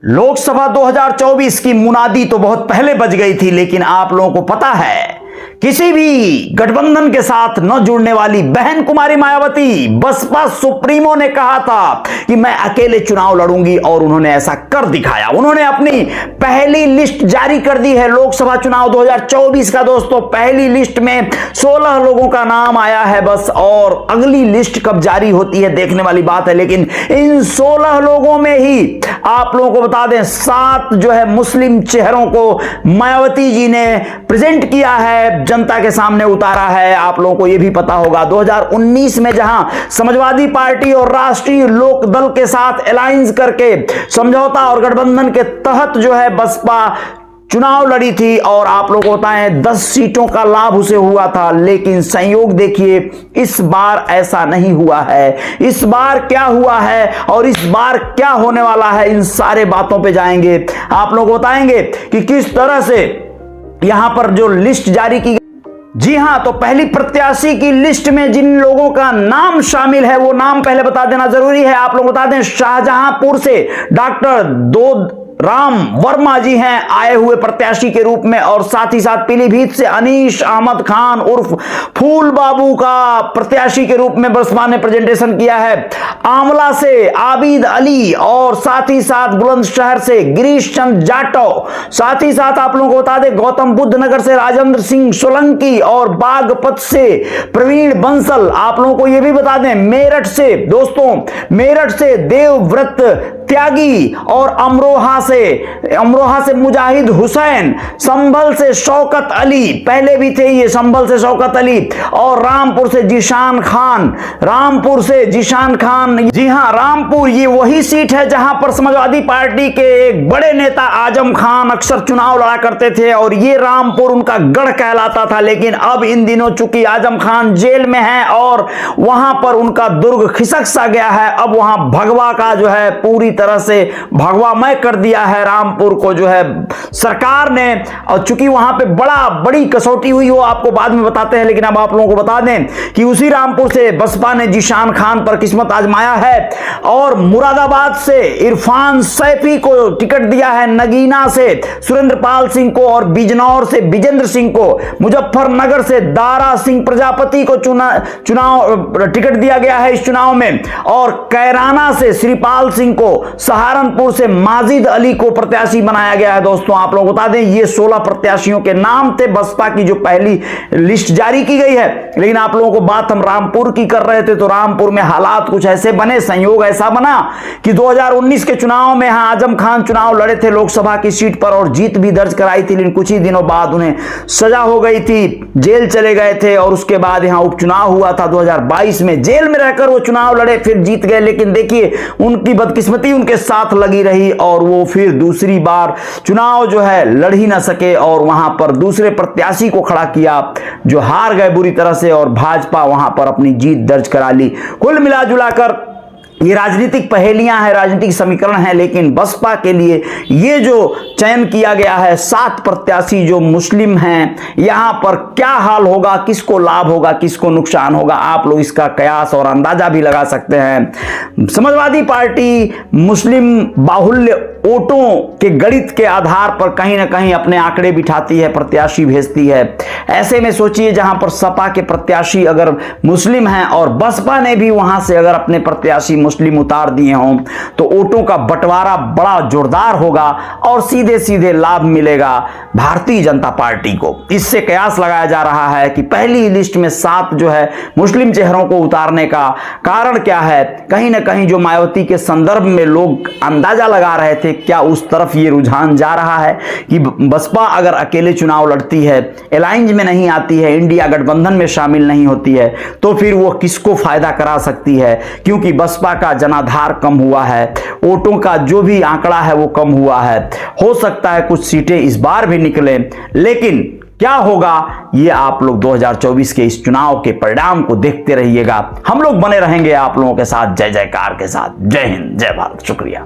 लोकसभा 2024 की मुनादी तो बहुत पहले बज गई थी, लेकिन आप लोगों को पता है किसी भी गठबंधन के साथ न जुड़ने वाली बहन कुमारी मायावती, बसपा सुप्रीमो ने कहा था कि मैं अकेले चुनाव लड़ूंगी और उन्होंने ऐसा कर दिखाया। उन्होंने अपनी पहली लिस्ट जारी कर दी है लोकसभा चुनाव 2024 का। दोस्तों, पहली लिस्ट में 16 लोगों का नाम आया है बस, और अगली लिस्ट कब जारी होती है देखने वाली बात है। लेकिन इन 16 लोगों में ही आप लोगों को बता दें 7 जो है मुस्लिम चेहरों को मायावती जी ने प्रेजेंट किया है, जनता के सामने उतारा है। आप लोगों को यह भी पता होगा 2019 में जहां समाजवादी पार्टी और राष्ट्रीय लोक दल के साथ अलायंस करके समझौता और गठबंधन के तहत जो है बसपा चुनाव लड़ी थी, और आप लोगों को बताएं 10 सीटों का लाभ उसे हुआ था। लेकिन संयोग देखिए, इस बार ऐसा नहीं हुआ है। इस बार क्या हुआ है और इस बार क्या होने वाला है, इन सारे बातों पे जाएंगे। आप लोगों को बताएंगे कि किस तरह से यहां पर जो लिस्ट जारी की। जी हां, तो पहली प्रत्याशी की लिस्ट में जिन लोगों का नाम शामिल है वो नाम पहले बता देना जरूरी है। आप लोग बता दें, शाहजहांपुर से डॉक्टर दो राम वर्मा जी हैं आए हुए प्रत्याशी के रूप में, और साथ ही साथ पीलीभीत से अनीश अहमद खान उर्फ फूल बाबू का प्रत्याशी के रूप में बसपा ने प्रेजेंटेशन किया है। आंवला से आबिद अली, और साथ ही साथ बुलंदशहर से गिरीश चंद जाटव, साथ ही साथ आप लोगों को बता दें गौतम बुद्ध नगर से राजेंद्र सिंह सोलंकी, और बागपत से प्रवीण बंसल। आप लोगों को यह भी बता दें मेरठ से, दोस्तों मेरठ से देवव्रत त्यागी, और अमरोहा से मुजाहिद हुसैन, संभल से शौकत अली, पहले भी थे ये संभल से शौकत अली, और रामपुर से जिशान खान। जी हां, रामपुर ये वही सीट है जहां पर समाजवादी पार्टी के एक बड़े नेता आजम खान अक्सर चुनाव लड़ा करते थे, और ये रामपुर उनका गढ़ कहलाता था। लेकिन अब इन दिनों चूंकि आजम खान जेल में है और वहां पर उनका दुर्ग खिसक सा गया है, अब वहां भगवा का जो है पूरी तरह से भगवामय कर दिया है रामपुर को जो है सरकार ने। और चूंकि वहां पे बड़ी कसौटी हुई, वो आपको बाद में बताते हैं। लेकिन अब आप लोगों को बता दें कि उसी रामपुर से बसपा ने जिशान खान पर किस्मत आजमाया है, और मुरादाबाद से इरफान सैफी को टिकट दिया है, नगीना से सुरेंद्रपाल सिंह को, और बिजनौर से विजेंद्र सिंह को, मुजफ्फरनगर से दारा सिंह प्रजापति को चुनाव टिकट दिया गया है इस चुनाव में, और कैराना से श्रीपाल सिंह को, सहारनपुर से माजिद अली को प्रत्याशी बनाया गया है। दोस्तों, आप लोग बता दें ये 16 प्रत्याशियों के नाम थे बसपा की जो पहली लिस्ट जारी की गई है। लेकिन आप लोगों को बात हम रामपुर की कर रहे थे, तो रामपुर में हालात कुछ ऐसे बने, संयोग ऐसा बना कि 2019 के चुनाव में आजम खान चुनाव लड़े थे लोकसभा की सीट पर और जीत भी दर्ज कराई थी। लेकिन कुछ ही दिनों बाद उन्हें सजा हो गई थी, जेल चले गए थे, और उसके बाद यहां उपचुनाव हुआ था 2022 में। जेल में रहकर वो चुनाव लड़े, फिर जीत गए। लेकिन देखिए उनकी बदकिस्मती उनके साथ लगी रही, और वो फिर दूसरी बार चुनाव जो है लड़ ही ना सके, और वहां पर दूसरे प्रत्याशी को खड़ा किया जो हार गए बुरी तरह से, और भाजपा वहां पर अपनी जीत दर्ज करा ली। कुल मिला जुलाकर ये राजनीतिक पहेलियां हैं, राजनीतिक समीकरण हैं। लेकिन बसपा के लिए ये जो चयन किया गया है 7 प्रत्याशी जो मुस्लिम हैं, यहां पर क्या हाल होगा, किसको लाभ होगा, किसको नुकसान होगा, आप लोग इसका कयास और अंदाजा भी लगा सकते हैं। समाजवादी पार्टी मुस्लिम बाहुल्य वोटों के गणित के आधार पर कहीं ना कहीं अपने आंकड़े बिठाती है, प्रत्याशी भेजती है। ऐसे में सोचिए जहां पर सपा के प्रत्याशी अगर मुस्लिम हैं और बसपा ने भी वहां से अगर अपने प्रत्याशी मुस्लिम उतार दिए हों, तो वोटों का बंटवारा बड़ा जोरदार होगा और सीधे सीधे लाभ मिलेगा भारतीय जनता पार्टी को। इससे कयास लगाया जा रहा है कि पहली लिस्ट में 7 जो है मुस्लिम चेहरों को उतारने का कारण क्या है। कहीं ना कहीं जो मायावती के संदर्भ में लोग अंदाजा लगा रहे थे, क्या उस तरफ ये रुझान जा रहा है कि बसपा अगर अकेले चुनाव लड़ती है, अलायंस में नहीं आती है, इंडिया गठबंधन में शामिल नहीं होती है, तो फिर वो किसको फायदा करा सकती है। क्योंकि बसपा का जनाधार कम हुआ है, वोटों का जो भी आंकड़ा है वो कम हुआ है। हो सकता है कुछ सीटें इस बार भी निकले, लेकिन क्या होगा ये आप लोग 2024 के इस चुनाव के परिणाम को देखते रहिएगा। हम लोग बने रहेंगे आप लोगों के साथ, जय जयकार के साथ। जय हिंद, जय भारत, शुक्रिया।